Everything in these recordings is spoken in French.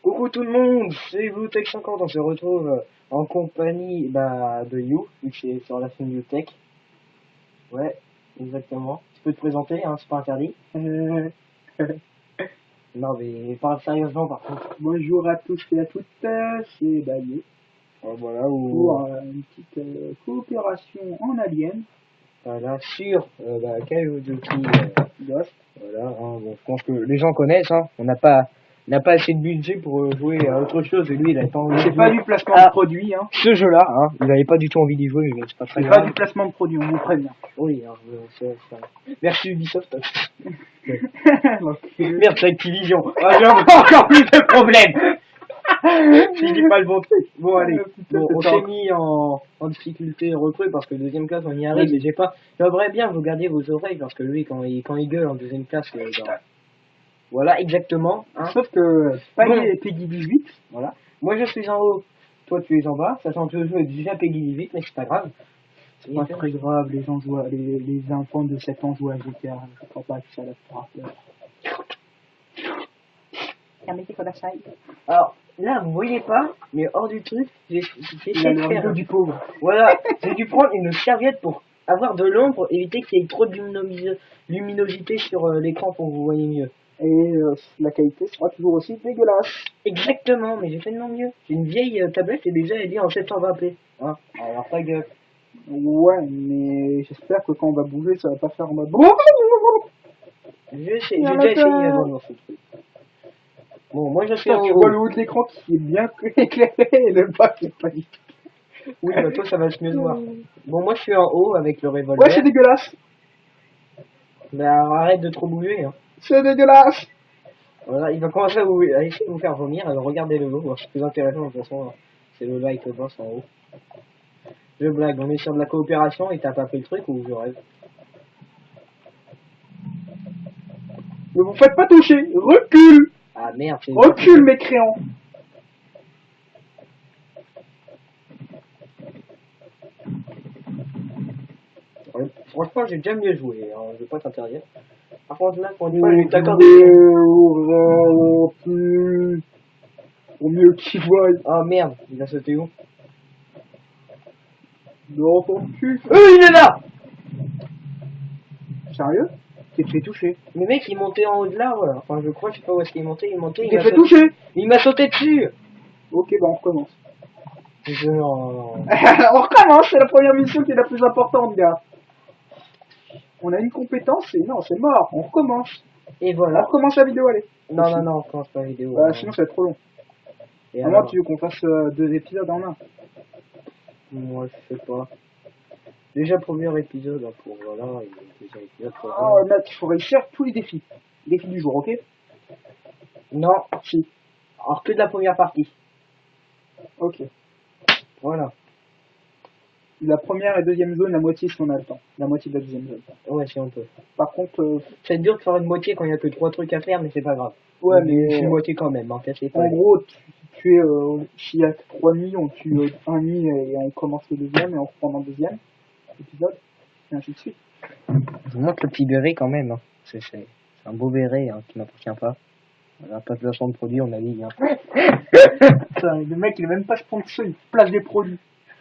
Coucou tout le monde, c'est VooTech50, on se retrouve en compagnie de You, vu que c'est sur la chaîne YouTech. Ouais, exactement. Tu peux te présenter, hein, c'est pas interdit. Non mais parle sérieusement par contre. Bonjour à tous et à toutes, c'est Baye Voilà, pour une petite coopération en alien. voilà, sur Call of Duty Ghost. voilà, hein, bon, je pense que les gens connaissent, hein. On n'a pas assez de budget pour jouer à autre chose, et lui il a pas envie de C'est jouer pas du placement à de produit, hein. ce jeu-là, hein. Il avait pas du tout envie d'y jouer, mais c'est pas très C'est grave. pas du placement de produit, on vous prévient. Oui, hein, merci Ubisoft. Donc, Merde, c'est Activision. Ah, j'ai encore plus de problèmes. Si je dis pas le bon truc. Bon, allez. Bon, on s'est mis en difficulté recrue parce que deuxième classe, on y arrive. Et j'aimerais bien vous garder vos oreilles parce que lui, quand il gueule en deuxième classe, voilà, exactement. Hein. Sauf que Peggy est Peggy 18, voilà. Moi, je suis en haut. Toi, tu es en bas. Sachant que le jeu est déjà Peggy 18, mais c'est pas grave. C'est pas très grave, les gens jouent les enfants de 7 ans jouent à GTA, je crois pas que ça la fera peur. Alors, là, vous voyez pas, mais hors du truc, j'ai essayé de faire du pauvre. Voilà, j'ai dû prendre une serviette pour avoir de l'ombre, éviter qu'il y ait trop de luminosité sur l'écran pour que vous voyez mieux. Et la qualité sera toujours aussi dégueulasse. Exactement, mais j'ai fait de mon mieux. J'ai une vieille tablette et déjà elle est en 720p. Hein, alors ta gueule. Ouais, mais j'espère que quand on va bouger, ça va pas faire en mode... J'ai déjà essayé avant ce truc. Bon, moi je suis en tu haut. vois le haut de l'écran qui est bien éclairé et le bas qui est pas du tout. Oui, bah toi ça va se mieux de voir. Bon, moi je suis en haut avec le revolver. Ouais, c'est dégueulasse. Bah arrête de trop bouger. Hein. C'est dégueulasse. Voilà, il va commencer à essayer de vous faire vomir. Alors regardez le lot, c'est plus intéressant de toute façon. C'est le like boss en haut. Je blague, on est sur de la coopération et t'as pas fait le truc ou je rêve? Ne vous faites pas toucher. Recule. Ah merde, c'est... Recule, mécréant. Franchement, j'ai déjà mieux joué, hein. Je vais pas t'interdire. Par contre, là, pour une fois, fois, je vais t'accorder... Au mieux qu'il voie. Oh merde, il a sauté où? Dans ton cul. Il est là! Sérieux? T'es fait toucher. Le mec, il montait en haut de l'arbre. Enfin, je crois, je sais pas où est-ce qu'il montait. Il montait, il t'es fait toucher! Il m'a sauté dessus! Ok, bah on recommence. Non. On recommence, c'est la première mission qui est la plus importante, gars. On a une compétence et non, c'est mort, on recommence. Et voilà. On recommence la vidéo, allez. Non, on recommence pas la vidéo. Bah, sinon ça va être trop long. Et alors, tu veux qu'on fasse 2 épisodes en un? Moi, je sais pas. Déjà, premier épisode, hein, pour voilà, et deuxième épisode pour... Oh, mec, il faut réussir tous les défis. Défis du jour, ok? Non, si. Alors que de la première partie. Ok. Voilà. La première et deuxième zone, la moitié si on a le temps. La moitié de la deuxième zone. Ouais, si on peut. Par contre... c'est dur de faire une moitié quand il n'y a que 3 trucs à faire, mais c'est pas grave. Ouais, mais... C'est une moitié quand même, hein, cassez pas. En gros, tu es... s'il y a 3 nuits, on tue un nid et on commence le deuxième et on reprend dans le deuxième épisode. Et ainsi de suite. Je vous montre le petit béret quand même. Hein. C'est un beau béret hein, qui m'appartient pas. Voilà, pas de placement de produit, on a dit. Hein. Le mec, il est même pas sponsor, il place des produits.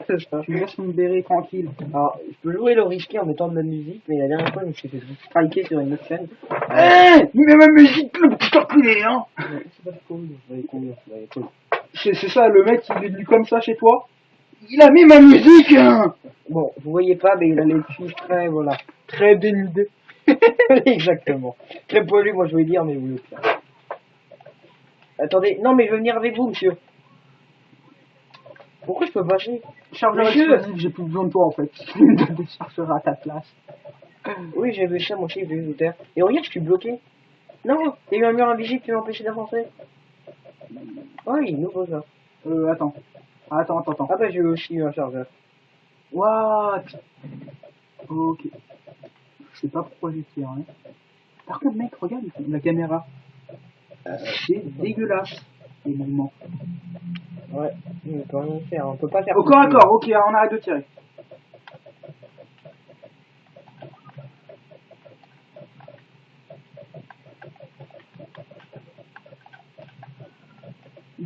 Tu me laisses mon béret tranquille. Alors, je peux jouer le risqué en mettant de la musique, mais la dernière fois, je me suis fait striker sur une autre chaîne. Il met ma musique, le petit enculé, hein. C'est pas cool, cool. C'est ça, le mec, il est venu comme ça chez toi. Il a mis ma musique, hein. Bon, vous voyez pas, mais il a les cuisses très, voilà, très dénudées. Exactement. Très poilu, moi je voulais dire, mais vous le faites. Attendez, non mais je veux venir avec vous, monsieur. Pourquoi je peux passer? Chargeur explosif, j'ai plus besoin de toi en fait. Je donne des chargeurs à ta place. Oui, j'ai vu ça, moi aussi, j'ai vu tout terre. Et regarde, je suis bloqué. Non, il y a eu un mur invisible qui m'a empêché d'avancer. Oh, il est nouveau ça. Attends. Ah bah j'ai aussi eu un chargeur. What? Ok. Je sais pas pourquoi j'ai tiré. Hein. Par contre, mec, regarde la caméra. C'est dégueulasse, les mouvements. Ouais, on peut rien faire, on peut pas faire. Au corps à corps, ok, on arrête de tirer.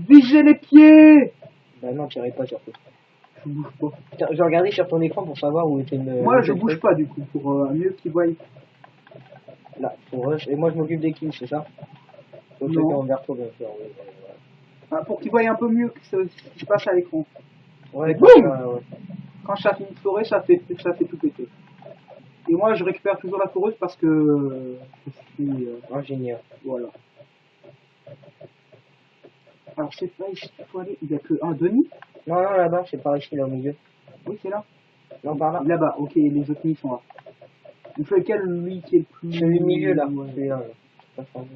Visez les pieds. Bah non, tirez pas surtout. Je bouge pas. Putain, je regardais sur ton écran pour savoir où était le... Moi, où je était le bouge truc. pas du coup, pour mieux qu'ils voient. Là, pour rush. Et moi, je m'occupe des kills, c'est ça? Donc, Non. c'était envers toi, bien sûr. Oui, Enfin, pour qu'ils voient un peu mieux ce qui se passe à l'écran. ouais, Boum ouais. Quand ça finit de forer, ça fait tout péter. Et moi, je récupère toujours la foreuse parce que je suis... Ingénieur. voilà. Alors, c'est pas ici qu'il faut aller. Il n'y a que un Denis. Non, non, là-bas, c'est par ici, là, au milieu. Oui, c'est là. Non, par là. Là-bas, ok, les autres nids sont là. Il faut lequel, lui, qui est le plus... Celui du milieu, là. Ouais. Celui-là, là. C'est pas formé.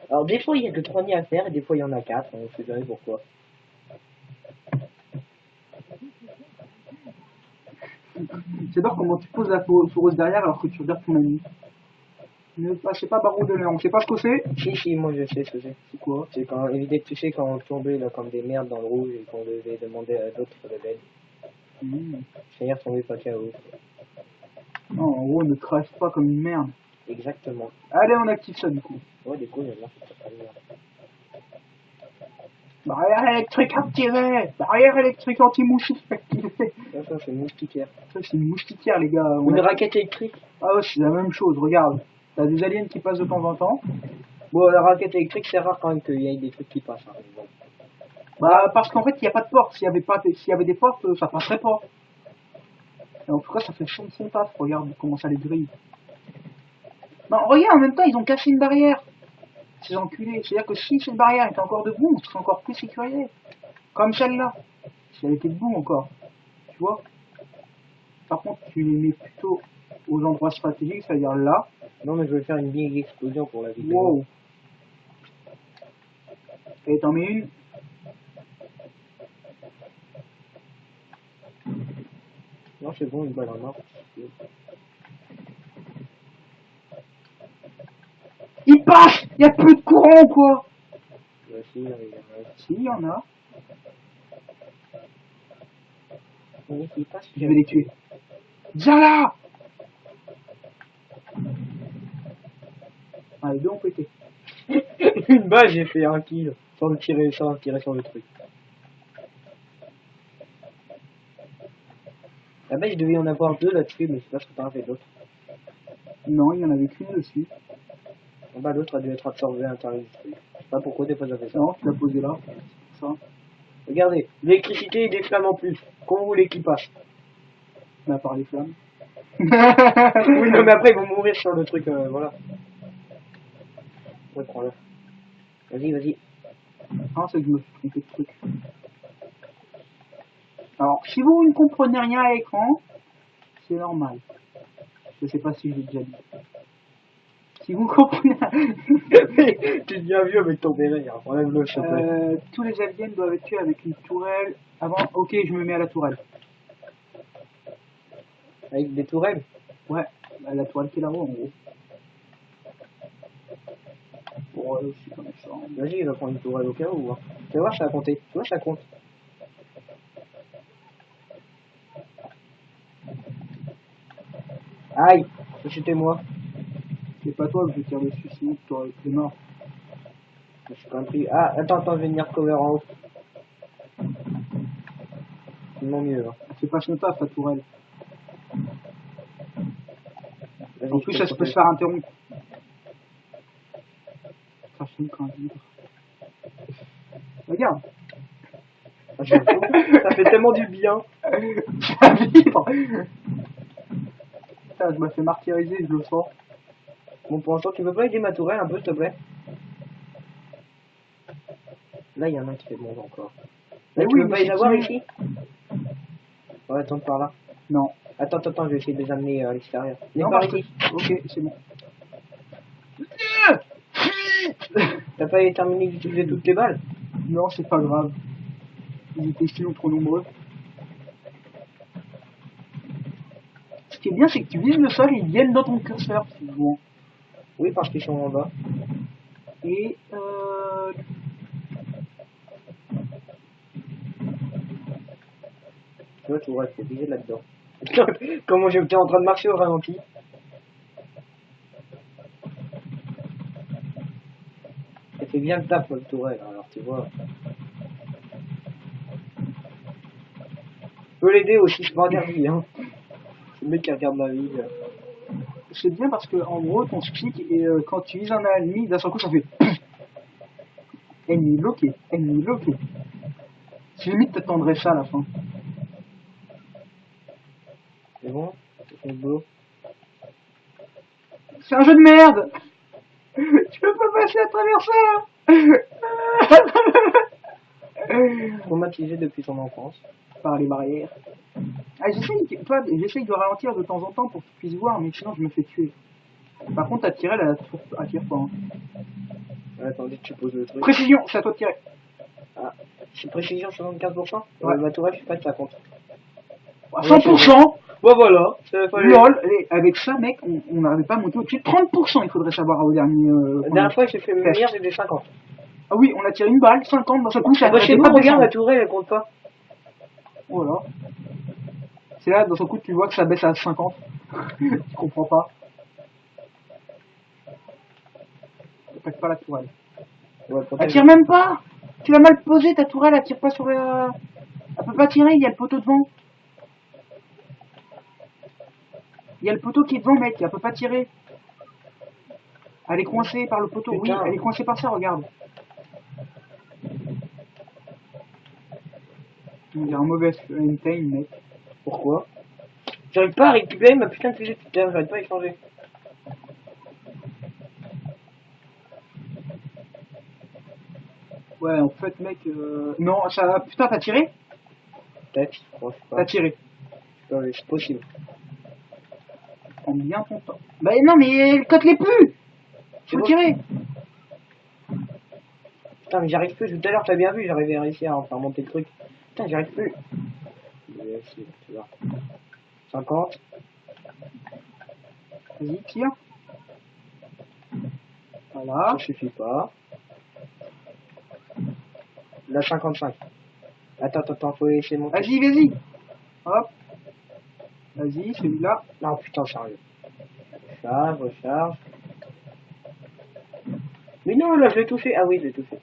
Alors, des fois, il y a que 3 nids à faire, et des fois, il y en a 4. On sait jamais pourquoi. J'adore comment tu poses la foreuse derrière alors que tu regardes ton ami. Ne passez pas barreau de l'air, on sait pas ce que c'est. Si, moi, je sais ce que c'est. C'est quoi? C'est quand, éviter de toucher quand on tombait, là, comme des merdes dans le rouge, et qu'on devait demander à d'autres de l'aide. C'est-à-dire tomber pas KO. Non, en gros, ne crève pas comme une merde. Exactement. Allez, on active ça du coup. Ouais, du coup, j'aime bien cette affaire. Barrière électrique activée. Barrière électrique anti-mouchique activée. Ça, c'est moustiquaire. Ça, c'est une moustiquaire, les gars. Une raquette électrique. Ah ouais, c'est la même chose, regarde. T'as des aliens qui passent de temps en temps. Bon, la raquette électrique, c'est rare quand même qu'il y ait des trucs qui passent. Hein, mais bon. Bah, parce qu'en fait, il n'y a pas de porte. S'il y avait des portes, ça passerait pas. Et en tout cas, ça fait son taf. Regarde comment ça les grille. Non, regarde, en même temps, ils ont cassé une barrière. Ces enculés. C'est-à-dire que si cette barrière était encore debout, on serait encore plus sécurisé. Comme celle-là. Si elle était debout encore. Tu vois? Par contre, tu les mets plutôt aux endroits stratégiques, c'est-à-dire là. Non, mais je vais faire une big explosion pour la vidéo. Wow. Et t'en mets une. Non, c'est bon, une balle en or. Il passe! Il n'y a plus de courant ou quoi? Voici, Si, il y en a. qui passe. Je vais les tuer. Viens là! Allez, deux ont pété. Une balle, j'ai fait un kill sans tirer sur le truc. La base, il devait y en avoir 2 là-dessus, mais je sais pas ce que t'en as fait d'autres. Non, il n'y en avait qu'une dessus. Bah, l'autre a dû être absorbé à l'intérieur du truc. Je sais pas pourquoi des fois ça fait ça. Non, tu l'as posé là. C'est pour ça. Regardez, l'électricité et des flammes en plus. Comment vous voulez qu'ils passent? On a parlé flammes. Oui, non, mais après ils vont mourir sur le truc, voilà. Ouais, prends-le. Vas-y. Ah, c'est que je me suis trompé de truc. Alors, si vous ne comprenez rien à l'écran, c'est normal. Je sais pas si je l'ai déjà dit. Si vous comprenez... Tu deviens vieux avec ton béret, hein. Enlève-le, s'il te plaît. tous les aliens doivent être tués avec une tourelle. Avant, ok, je me mets à la tourelle. Avec des tourelles? Ouais, la tourelle qui est là-haut en gros. Bon, aussi comme ça. Vas-y, il va prendre une tourelle au cas où. Hein. Tu vas voir, ça va compter. Tu vois, ça compte. Aïe, c'était moi. C'est pas toi que je tire dessus, sinon tu aurais été mort. Je suis quand même pris. Ah, attends, je vais venir cover en haut. C'est mon mieux. Hein. C'est pas son taf, ta tourelle. En plus, Je ça se peut se faire interrompre. Ça fait quand même. Regarde. Ah, ça fait tellement du bien. Ça vibre. Putain, je me fais martyriser, je le sens. Bon, pour l'instant, tu peux pas aider ma tourelle un peu, s'il te plaît? Là, il y en a un qui fait bon encore. Là, Mais tu oui, veux mais pas les c'est avoir qui ici? Ouais, attends par là. Non. Attends, je vais essayer de les amener à l'extérieur. Les Non, par parce que- ici. Ok, c'est bon. T'as pas terminé d'utiliser toutes tes balles? Non, c'est pas grave. Ils étaient sinon trop nombreux. Ce qui est bien, c'est que tu vises le sol et ils viennent dans ton curseur. C'est bon. Oui, parce qu'ils sont en bas. Et Tu vois, tu vois, c'est obligé là-dedans. Comment j'étais en train de marcher au ralenti. T'as fait C'est bien le taf, le tourelle, alors tu vois. Je peux l'aider aussi, je regarde lui, hein. C'est le mec qui regarde la vie. C'est bien parce que, en gros, ton stick, et quand tu vises un ennemi, d'un seul coup, ça fait ennemi bloqué, ennemi bloqué. C'est limite, t'attendrais ça à la fin. C'est bon? C'est beau. C'est un jeu de merde! Tu peux pas passer à travers ça! Traumatisé depuis son enfance. Par les barrières. Ah, j'essaye de ralentir de temps en temps pour que tu puisses voir, mais sinon je me fais tuer. Par contre, ta tirelle, elle attire pas. Hein. Attendez, tu poses le truc. Précision, c'est à toi de tirer. Ah, c'est précision 75%? Ouais. Ma tourelle, je sais pas si ça compte. À 100%! Bon voilà, ça fallait... LOL, et avec ça, mec, on n'arrivait pas à monter au-dessus de 30%, il faudrait savoir au dernier. La dernière fois, j'ai fait meilleur, j'ai des 50. Ah oui, on a tiré une balle, 50, dans ce coup, ça Ah bah, chez arrêtait moi, pas de regarde, descendre. la tourelle, elle compte pas. Voilà. C'est là, dans ce coup, tu vois que ça baisse à 50. Tu comprends pas. Attaque pas la tourelle. Ouais, Elle tire même pas! Tu l'as mal posée, ta tourelle, elle tire pas sur Elle peut pas tirer, il y a le poteau devant. Il y a le poteau qui est devant, mec, elle peut pas tirer. Elle est coincée par le poteau. Putain. Oui, elle est coincée par ça, regarde. Il y a un mauvais time, mec. Pourquoi? J'arrive pas à récupérer ma putain de fusée de putain, j'arrive pas à échanger. Ouais, en fait, mec, non, ça... Putain, t'as tiré? Peut-être, je crois, je sais pas. T'as tiré. C'est possible. Prends bien ton temps. Bah non, mais cote les plus! Faut bon. tirer! Putain, mais j'arrive plus, tout à l'heure, t'as bien vu, j'arrivais à réussir à faire monter le truc. Putain, j'arrive plus. Tu vois. 50. Vas-y, tire. Voilà. Ça suffit pas. Là, 55. Attends, faut laisser monter. Vas-y, vas-y. Hop. Vas-y, celui-là. Non, putain, sérieux. Recharge. Mais non, là, je l'ai touché. Ah oui, je l'ai touché.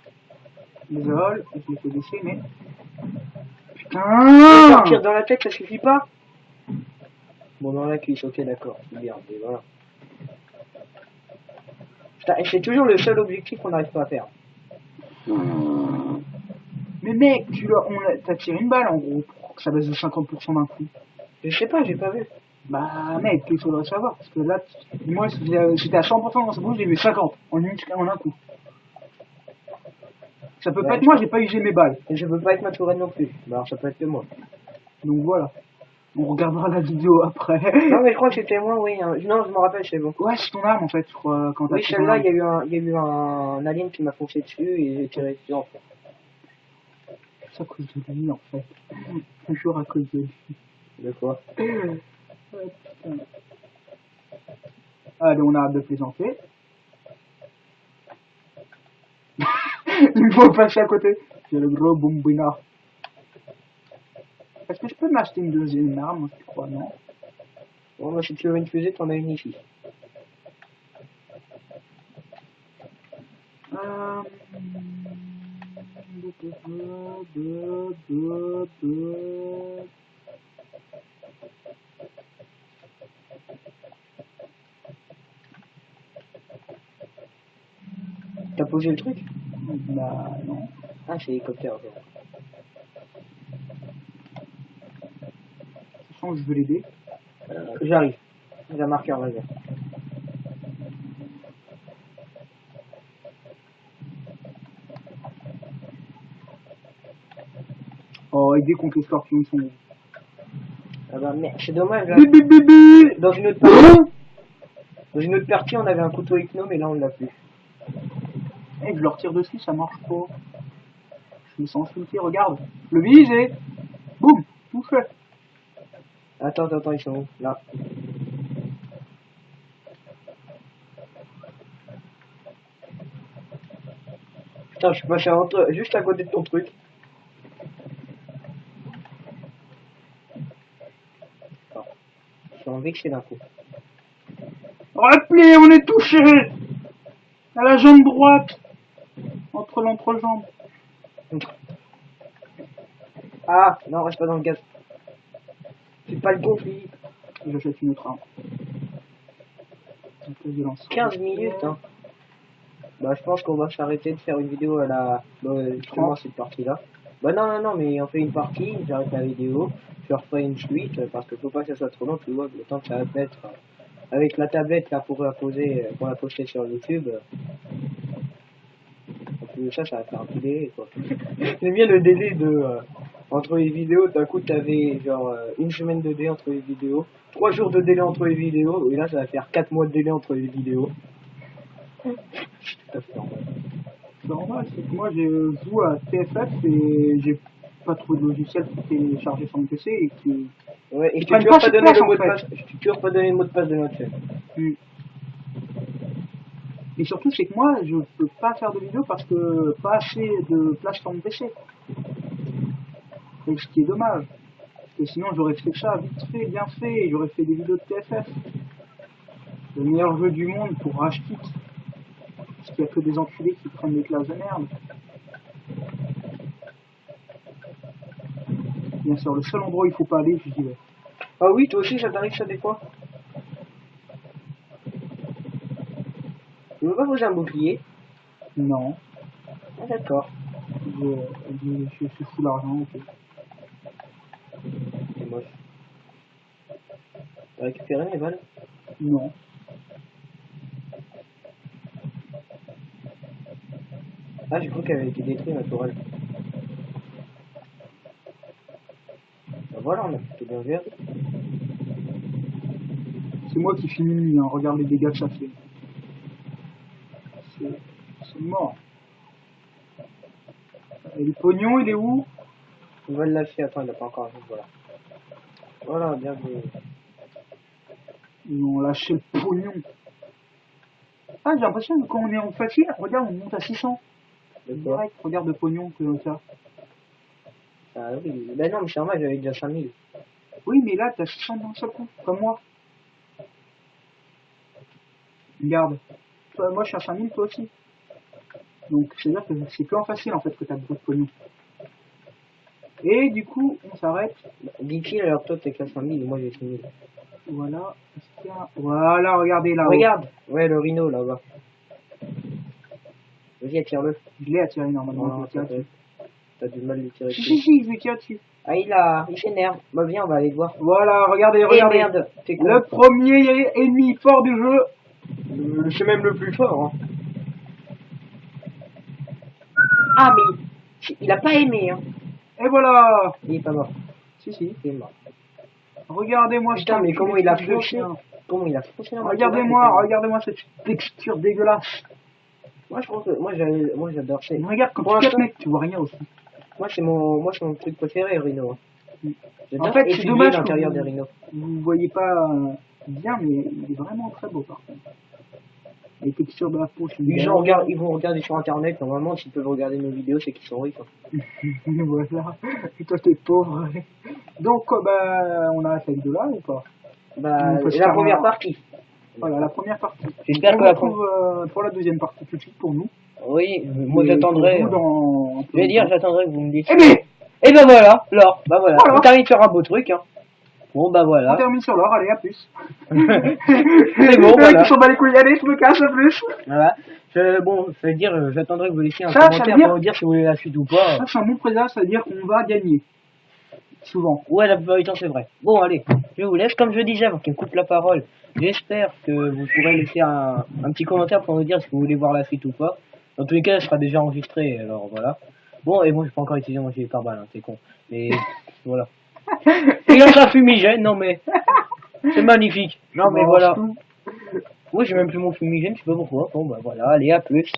Désolé, je l'ai fait baisser, mais... Ah, Putain! partir dans la tête, ça suffit pas. Bon, dans la cuisse, ok, d'accord. C'est bien, et voilà. Putain, et c'est toujours le seul objectif qu'on n'arrive pas à faire. Mais mec, t'as tiré une balle en gros pour que ça baisse de 50% d'un coup. Je sais pas, j'ai pas vu. Bah mec, il faudrait savoir, parce que là, moi j'étais à 100% dans ce coup, j'ai eu 50 en un coup. Ça peut pas être moi, j'ai pas usé mes balles. Et je peux pas être ma tourelle non plus. Bah alors ça peut être que moi. Donc voilà. On regardera la vidéo après. Non mais je crois que c'était moi, oui. Hein. Non, je me rappelle, c'est bon. Ouais, c'est ton arme en fait, je crois, quand t'as Oui, tiré celle-là, ton il y a eu un alien qui m'a foncé dessus et j'ai tiré dessus en fait. C'est à cause de lui en fait. Toujours à cause de lui. De quoi? Ouais, putain. Allez, on arrête de plaisanter. Il faut passer à côté. J'ai le gros bombina. Est-ce que je peux m'acheter une deuxième arme, je crois, non? Bon, moi, si tu veux une fusée, t'en as une ici. T'as posé le truc? Bah, non. Ah, c'est hélicoptère. De toute façon, je veux l'aider. J'arrive. J'ai un marqueur laser. Oh, aider contre les scorpions, ils sont... Ah bah merde, c'est dommage. Là. Bibi. Dans une autre partie, on avait un couteau hypno, mais là, on l'a plus. Eh, je leur tire dessus, ça marche pas. Je me sens insulté, regarde. Le vise et... Boum, tout fait. Attends, ils sont où? Là. Putain, je suis passé juste à côté de ton truc. Je suis en vexé d'un coup. Rappelez, on est touché. À la jambe droite. Entre l'entrejambe. Ah, non, reste pas dans le gaz. C'est pas le bon, Philippe. J'achète une autre arme. Un peu violence. 15 minutes, hein. Bah, je pense qu'on va s'arrêter de faire une vidéo à la... justement, cette partie-là. Bah non, non, non, mais on fait une partie, j'arrête la vidéo, je referai une suite, parce que faut pas que ça soit trop long, tu vois, le temps que ça va être... avec la tablette, là, pour la poser, pour la poster sur YouTube... en plus de ça, ça va faire un petit délai, quoi. J'aime bien le délai de... entre les vidéos, d'un coup, t'avais, genre, une semaine de délai entre les vidéos, 3 jours de délai entre les vidéos, et là, ça va faire 4 mois de délai entre les vidéos. C'est tout à fait normal. C'est normal, c'est que moi je joue à TFF et j'ai pas trouvé de logiciel pour télécharger sur mon PC et qui... Ouais, et je prennent t'ai pas toujours pas cette donné place, le en mot de fait. passe. Je t'ai toujours pas donné le mot de passe de notre chaîne. Et surtout c'est que moi je peux pas faire de vidéo parce que pas assez de place sur mon PC. Et ce qui est dommage. Parce que sinon j'aurais fait ça vite fait, bien fait, et j'aurais fait des vidéos de TFF. Le meilleur jeu du monde pour Rage Kit. Parce qu'il y a que des enculés qui prennent des classes de merde. Bien sûr, le seul endroit où il faut pas aller, je dis ouais. Ah oui, toi aussi, ça t'arrive ça des fois. Tu veux pas poser un bouclier? Non. Ah d'accord. Je fous l'argent, ok. C'est moche. T'as récupéré mes balles? Non. Ah, j'ai cru qu'elle avait été détruite, ma tourelle. Bah voilà, on a plutôt bien vu. C'est moi qui finis, hein. Regarde les dégâts que ça fait. C'est mort. Et le pognon, il est où? On va le lâcher, attends, il a pas encore vu, voilà. Voilà, bien vu. Ils ont lâché le pognon. Ah, j'ai l'impression que quand on est en facile, regarde, on monte à 600. Direct, regarde le pognon que ça. Ah oui, bah non, mais c'est normal, j'avais déjà 5000. Oui, mais là, t'as 600 d'un seul coup, comme moi. Regarde. Toi, moi, je suis à 5000, toi aussi. Donc, c'est-à-dire que c'est que en facile, en fait, que t'as beaucoup de pognon. Et du coup, on s'arrête. Dit-il, alors toi, t'es qu'à 5000 et moi j'ai 6000. Voilà. Voilà, regardez là. Regarde! Ouais, le rhino, là-bas. Vas-y, attire-le. Je l'ai attiré normalement. Non, je l'ai tiré dessus. t'as du mal de tirer Si, dessus. si, si, je lui tire dessus. Ah, il s'énerve. Bah viens, on va aller le voir. Voilà, regardez, Eh regardez. merde, t'es con. Le premier ennemi fort du jeu. C'est même le plus fort, hein. Ah, mais il a pas aimé, hein. Et voilà. Il est pas mort. Si, si. Il est mort. Regardez-moi Putain, mais comment il a foncé? Comment il a foncé dans ma Regardez-moi, tourelle, regardez-moi cette texture dégueulasse. Moi, je pense que moi j'adore ça. Regarde quand Pour tu l'instant- capes, mec, tu vois rien aussi. Moi, c'est mon truc préféré, Rhino. Hein. J'adore En fait, c'est étudier dommage que l'intérieur des rhinos. vous voyez pas bien, mais il est vraiment très beau par contre. Les textures de la peau, c'est Ils vont regarder sur internet. Normalement, s'ils peuvent regarder nos vidéos, c'est qu'ils sont riches. Hein. Voilà. Et toi, t'es pauvre. Donc, bah, on arrête la vidéo là ou pas? Bah, On peut se la faire première un- partie. Voilà, la première partie. J'espère On que la retrouve pour la deuxième partie tout de suite pour nous. Oui, moi Et j'attendrai. pour vous dans... Je vais dire, j'attendrai que vous me dites. Eh ben, Et ben voilà, Laure, bah voilà. Voilà. On termine de faire un beau truc, hein. Bon bah on voilà. termine sur l'or, allez, à plus. C'est bon, voilà. Qui s'en bat les couilles, allez, je me casse, à plus. Voilà. Bon, ça veut dire, j'attendrai que vous laissiez un Ça veut commentaire dire- pour me dire si vous voulez la suite ou pas. Ça, c'est un bon présage, ça veut dire qu'on va gagner. Souvent. Ouais, la plupart du temps, c'est vrai. Bon, allez, je vous laisse. Comme je disais, avant qu'il me coupe la parole, j'espère que vous pourrez laisser un petit commentaire pour me dire si vous voulez voir la suite ou pas. Dans tous les cas, ça sera déjà enregistré, alors voilà. Bon, et moi, j'ai pas encore utilisé mon gilet pare-balles, hein, c'est con. Mais voilà. Il lance un fumigène, non mais... C'est magnifique. Non mais Bon, voilà. tout. Moi, j'ai même plus mon fumigène, je sais pas pourquoi. Bon, bah voilà, allez, à plus.